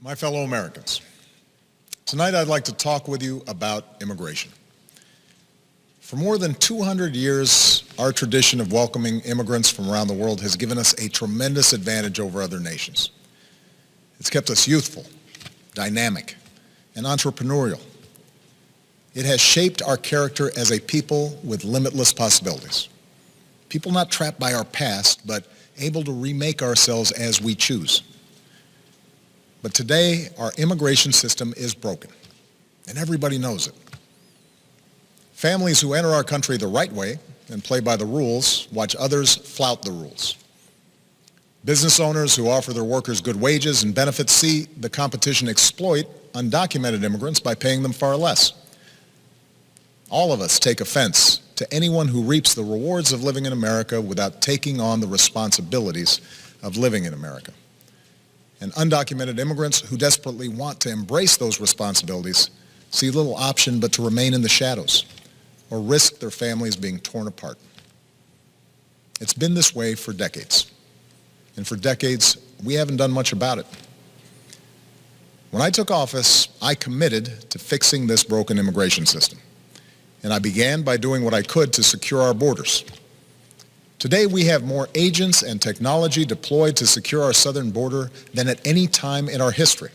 My fellow Americans, tonight I'd like to talk with you about immigration. For more than 200 years, our tradition of welcoming immigrants from around the world has given us a tremendous advantage over other nations. It's kept us youthful, dynamic, and entrepreneurial. It has shaped our character as a people with limitless possibilities. People not trapped by our past, but able to remake ourselves as we choose. But today, our immigration system is broken, and everybody knows it. Families who enter our country the right way and play by the rules watch others flout the rules. Business owners who offer their workers good wages and benefits see the competition exploit undocumented immigrants by paying them far less. All of us take offense to anyone who reaps the rewards of living in America without taking on the responsibilities of living in America. And undocumented immigrants who desperately want to embrace those responsibilities see little option but to remain in the shadows or risk their families being torn apart. It's been this way for decades. And for decades, we haven't done much about it. When I took office, I committed to fixing this broken immigration system. And I began by doing what I could to secure our borders. Today, we have more agents and technology deployed to secure our southern border than at any time in our history.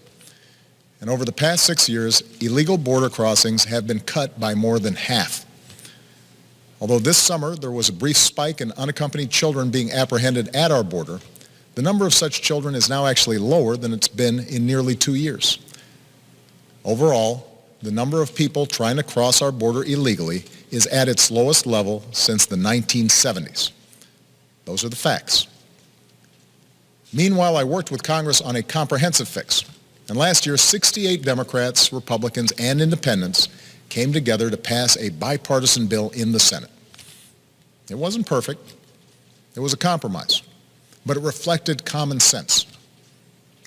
And over the past 6 years, illegal border crossings have been cut by more than half. Although this summer there was a brief spike in unaccompanied children being apprehended at our border, the number of such children is now actually lower than it's been in nearly 2 years. Overall, the number of people trying to cross our border illegally is at its lowest level since the 1970s. Those are the facts. Meanwhile, I worked with Congress on a comprehensive fix. And last year, 68 Democrats, Republicans, and independents came together to pass a bipartisan bill in the Senate. It wasn't perfect. It was a compromise. But it reflected common sense.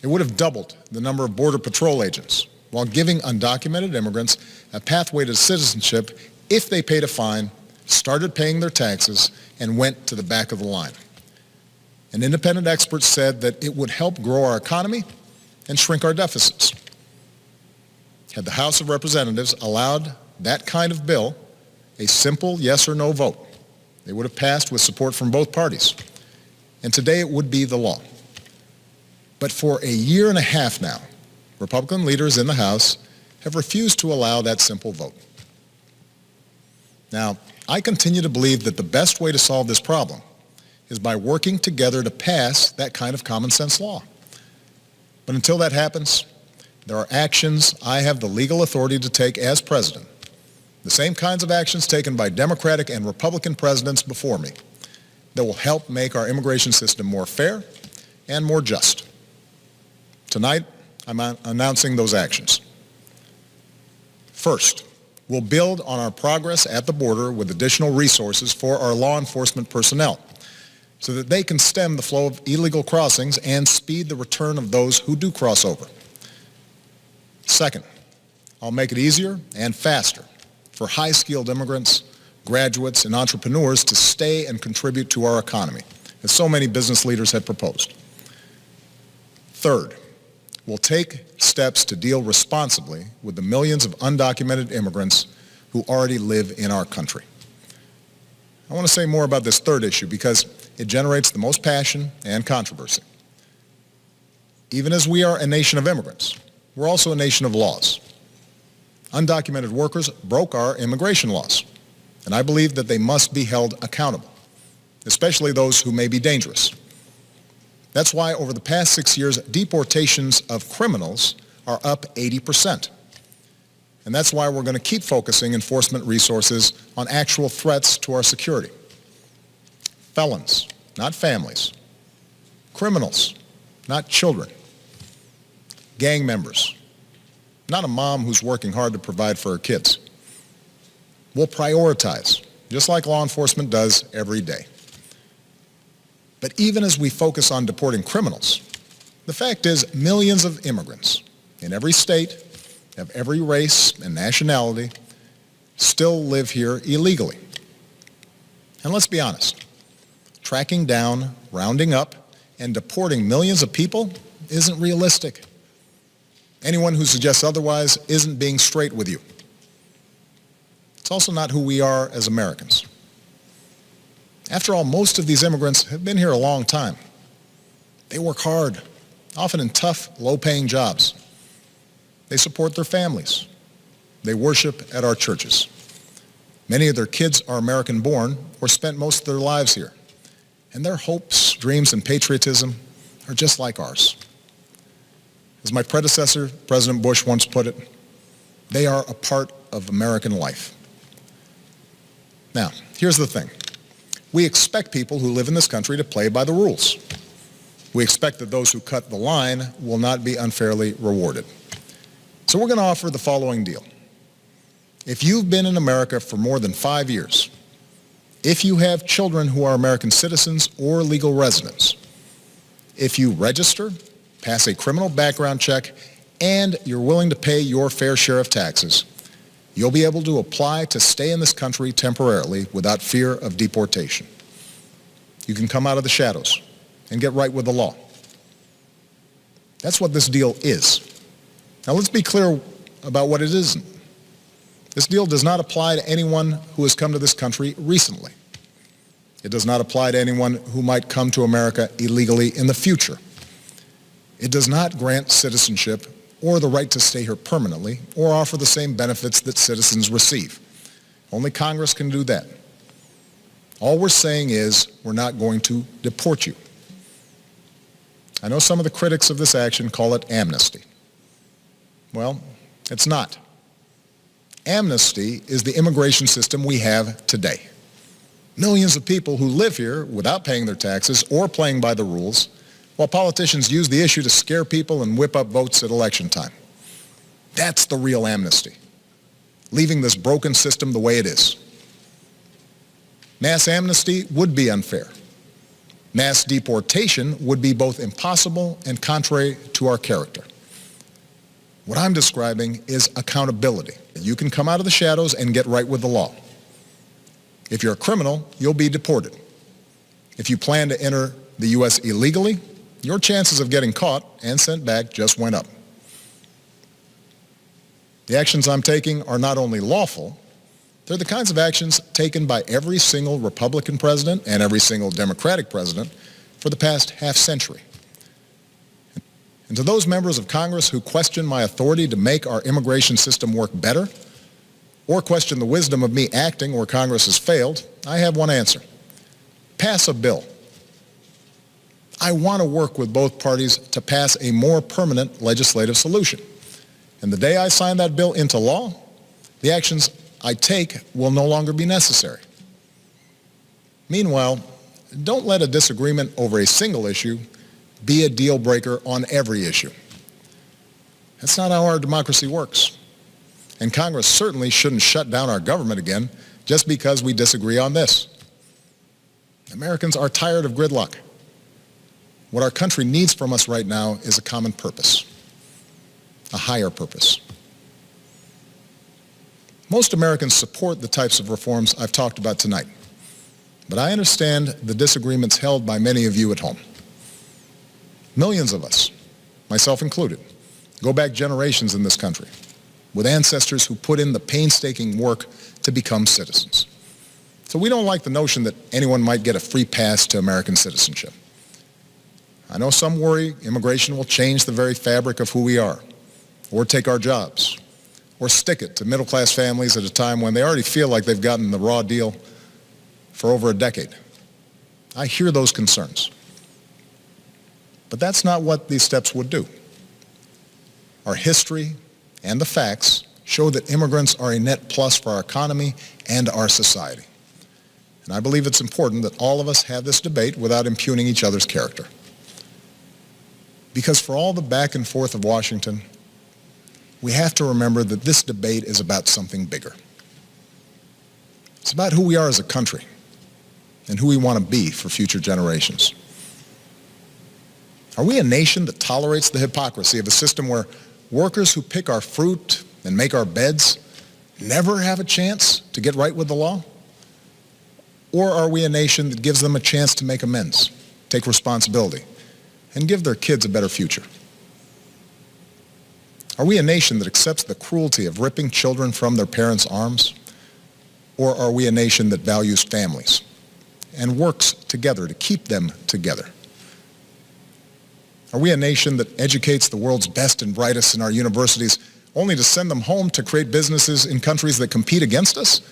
It would have doubled the number of Border Patrol agents while giving undocumented immigrants a pathway to citizenship if they paid a fine, started paying their taxes, and went to the back of the line. And independent experts said that it would help grow our economy and shrink our deficits. Had the House of Representatives allowed that kind of bill, a simple yes or no vote, it would have passed with support from both parties. And today it would be the law. But for a year and a half now, Republican leaders in the House have refused to allow that simple vote. Now, I continue to believe that the best way to solve this problem is by working together to pass that kind of common sense law. But until that happens, there are actions I have the legal authority to take as president, the same kinds of actions taken by Democratic and Republican presidents before me, that will help make our immigration system more fair and more just. Tonight, I'm announcing those actions. First, we'll build on our progress at the border with additional resources for our law enforcement personnel so that they can stem the flow of illegal crossings and speed the return of those who do cross over. Second, I'll make it easier and faster for high-skilled immigrants, graduates, and entrepreneurs to stay and contribute to our economy, as so many business leaders have proposed. Third, we'll take steps to deal responsibly with the millions of undocumented immigrants who already live in our country. I want to say more about this third issue because it generates the most passion and controversy. Even as we are a nation of immigrants, we're also a nation of laws. Undocumented workers broke our immigration laws, and I believe that they must be held accountable, especially those who may be dangerous. That's why over the past 6 years, deportations of criminals are up 80%. And that's why we're going to keep focusing enforcement resources on actual threats to our security. Felons, not families. Criminals, not children. Gang members, not a mom who's working hard to provide for her kids. We'll prioritize, just like law enforcement does every day. But even as we focus on deporting criminals, the fact is millions of immigrants in every state, of every race and nationality, still live here illegally. And let's be honest, tracking down, rounding up, and deporting millions of people isn't realistic. Anyone who suggests otherwise isn't being straight with you. It's also not who we are as Americans. After all, most of these immigrants have been here a long time. They work hard, often in tough, low-paying jobs. They support their families. They worship at our churches. Many of their kids are American-born or spent most of their lives here. And their hopes, dreams, and patriotism are just like ours. As my predecessor, President Bush, once put it, they are a part of American life. Now, here's the thing. We expect people who live in this country to play by the rules. We expect that those who cut the line will not be unfairly rewarded. So we're going to offer the following deal. If you've been in America for more than 5 years, if you have children who are American citizens or legal residents, if you register, pass a criminal background check, and you're willing to pay your fair share of taxes, you'll be able to apply to stay in this country temporarily without fear of deportation. You can come out of the shadows and get right with the law. That's what this deal is. Now let's be clear about what it isn't. This deal does not apply to anyone who has come to this country recently. It does not apply to anyone who might come to America illegally in the future. It does not grant citizenship or the right to stay here permanently or offer the same benefits that citizens receive. Only Congress can do that. All we're saying is we're not going to deport you. I know some of the critics of this action call it amnesty. Well, it's not. Amnesty is the immigration system we have today. Millions of people who live here without paying their taxes or playing by the rules, while politicians use the issue to scare people and whip up votes at election time. That's the real amnesty, leaving this broken system the way it is. Mass amnesty would be unfair. Mass deportation would be both impossible and contrary to our character. What I'm describing is accountability. You can come out of the shadows and get right with the law. If you're a criminal, you'll be deported. If you plan to enter the U.S. illegally, your chances of getting caught and sent back just went up. The actions I'm taking are not only lawful, they're the kinds of actions taken by every single Republican president and every single Democratic president for the past half century. And to those members of Congress who question my authority to make our immigration system work better, or question the wisdom of me acting where Congress has failed, I have one answer. Pass a bill. I want to work with both parties to pass a more permanent legislative solution. And the day I sign that bill into law, the actions I take will no longer be necessary. Meanwhile, don't let a disagreement over a single issue be a deal breaker on every issue. That's not how our democracy works. And Congress certainly shouldn't shut down our government again just because we disagree on this. Americans are tired of gridlock. What our country needs from us right now is a common purpose, a higher purpose. Most Americans support the types of reforms I've talked about tonight, but I understand the disagreements held by many of you at home. Millions of us, myself included, go back generations in this country with ancestors who put in the painstaking work to become citizens. So we don't like the notion that anyone might get a free pass to American citizenship. I know some worry immigration will change the very fabric of who we are, or take our jobs, or stick it to middle-class families at a time when they already feel like they've gotten the raw deal for over a decade. I hear those concerns. But that's not what these steps would do. Our history and the facts show that immigrants are a net plus for our economy and our society. And I believe it's important that all of us have this debate without impugning each other's character. Because for all the back and forth of Washington, we have to remember that this debate is about something bigger. It's about who we are as a country and who we want to be for future generations. Are we a nation that tolerates the hypocrisy of a system where workers who pick our fruit and make our beds never have a chance to get right with the law? Or are we a nation that gives them a chance to make amends, take responsibility, and give their kids a better future? Are we a nation that accepts the cruelty of ripping children from their parents' arms? Or are we a nation that values families and works together to keep them together? Are we a nation that educates the world's best and brightest in our universities only to send them home to create businesses in countries that compete against us?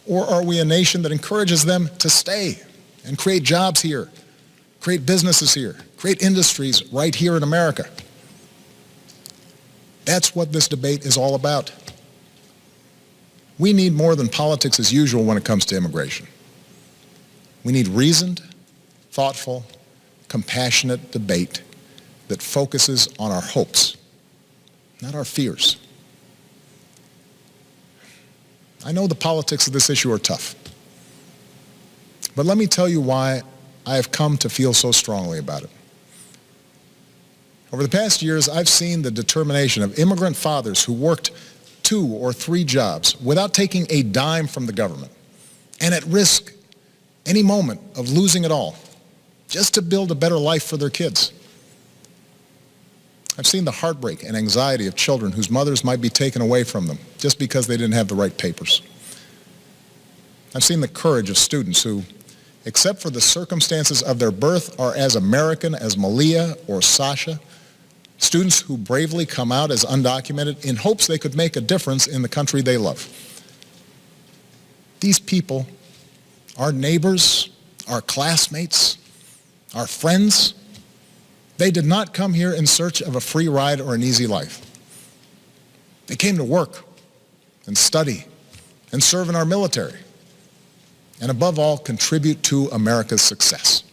Or are we a nation that encourages them to stay and create jobs here, create businesses here, create industries right here in America? That's what this debate is all about. We need more than politics as usual when it comes to immigration. We need reasoned, thoughtful, compassionate debate that focuses on our hopes, not our fears. I know the politics of this issue are tough, but let me tell you why I have come to feel so strongly about it. Over the past years, I've seen the determination of immigrant fathers who worked 2 or 3 jobs without taking a dime from the government and at risk any moment of losing it all just to build a better life for their kids. I've seen the heartbreak and anxiety of children whose mothers might be taken away from them just because they didn't have the right papers. I've seen the courage of students who, except for the circumstances of their birth, are as American as Malia or Sasha. Students who bravely come out as undocumented in hopes they could make a difference in the country they love. These people, our neighbors, our classmates, our friends, they did not come here in search of a free ride or an easy life. They came to work and study and serve in our military and above all contribute to America's success.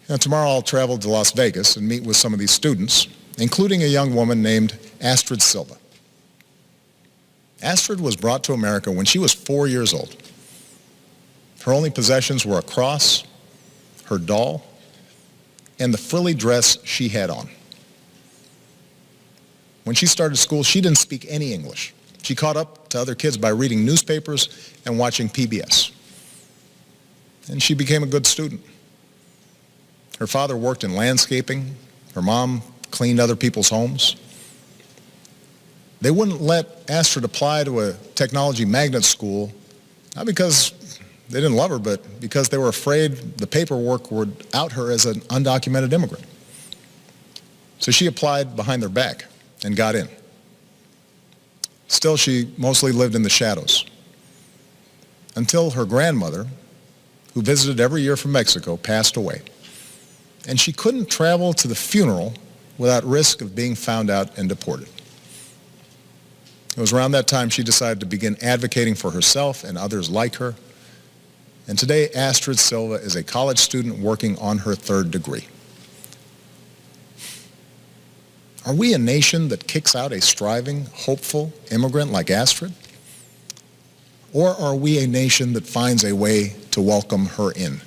Now, tomorrow I'll travel to Las Vegas and meet with some of these students, including a young woman named Astrid Silva. Astrid was brought to America when she was 4 years old. Her only possessions were a cross, her doll, and the frilly dress she had on. When she started school, she didn't speak any English. She caught up to other kids by reading newspapers and watching PBS. And she became a good student. Her father worked in landscaping. Her mom cleaned other people's homes. They wouldn't let Astrid apply to a technology magnet school, not because they didn't love her, but because they were afraid the paperwork would out her as an undocumented immigrant. So she applied behind their back and got in. Still, she mostly lived in the shadows until her grandmother, who visited every year from Mexico, passed away. And she couldn't travel to the funeral without risk of being found out and deported. It was around that time she decided to begin advocating for herself and others like her. And today, Astrid Silva is a college student working on her 3rd degree. Are we a nation that kicks out a striving, hopeful immigrant like Astrid? Or are we a nation that finds a way to welcome her in?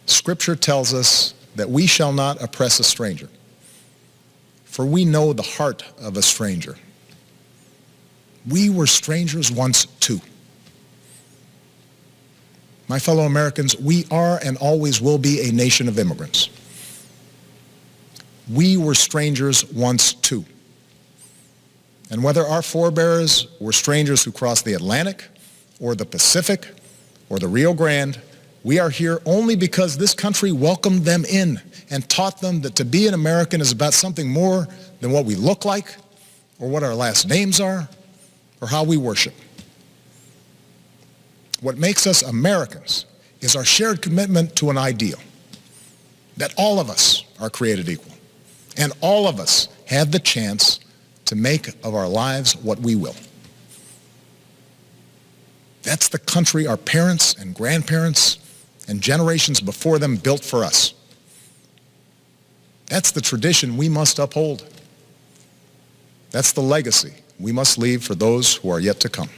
Scripture tells us that we shall not oppress a stranger, for we know the heart of a stranger. We were strangers once too. My fellow Americans, we are and always will be a nation of immigrants. We were strangers once too. And whether our forebears were strangers who crossed the Atlantic or the Pacific or the Rio Grande, we are here only because this country welcomed them in and taught them that to be an American is about something more than what we look like or what our last names are or how we worship. What makes us Americans is our shared commitment to an ideal, that all of us are created equal and all of us have the chance to make of our lives what we will. That's the country our parents and grandparents and generations before them built for us. That's the tradition we must uphold. That's the legacy we must leave for those who are yet to come.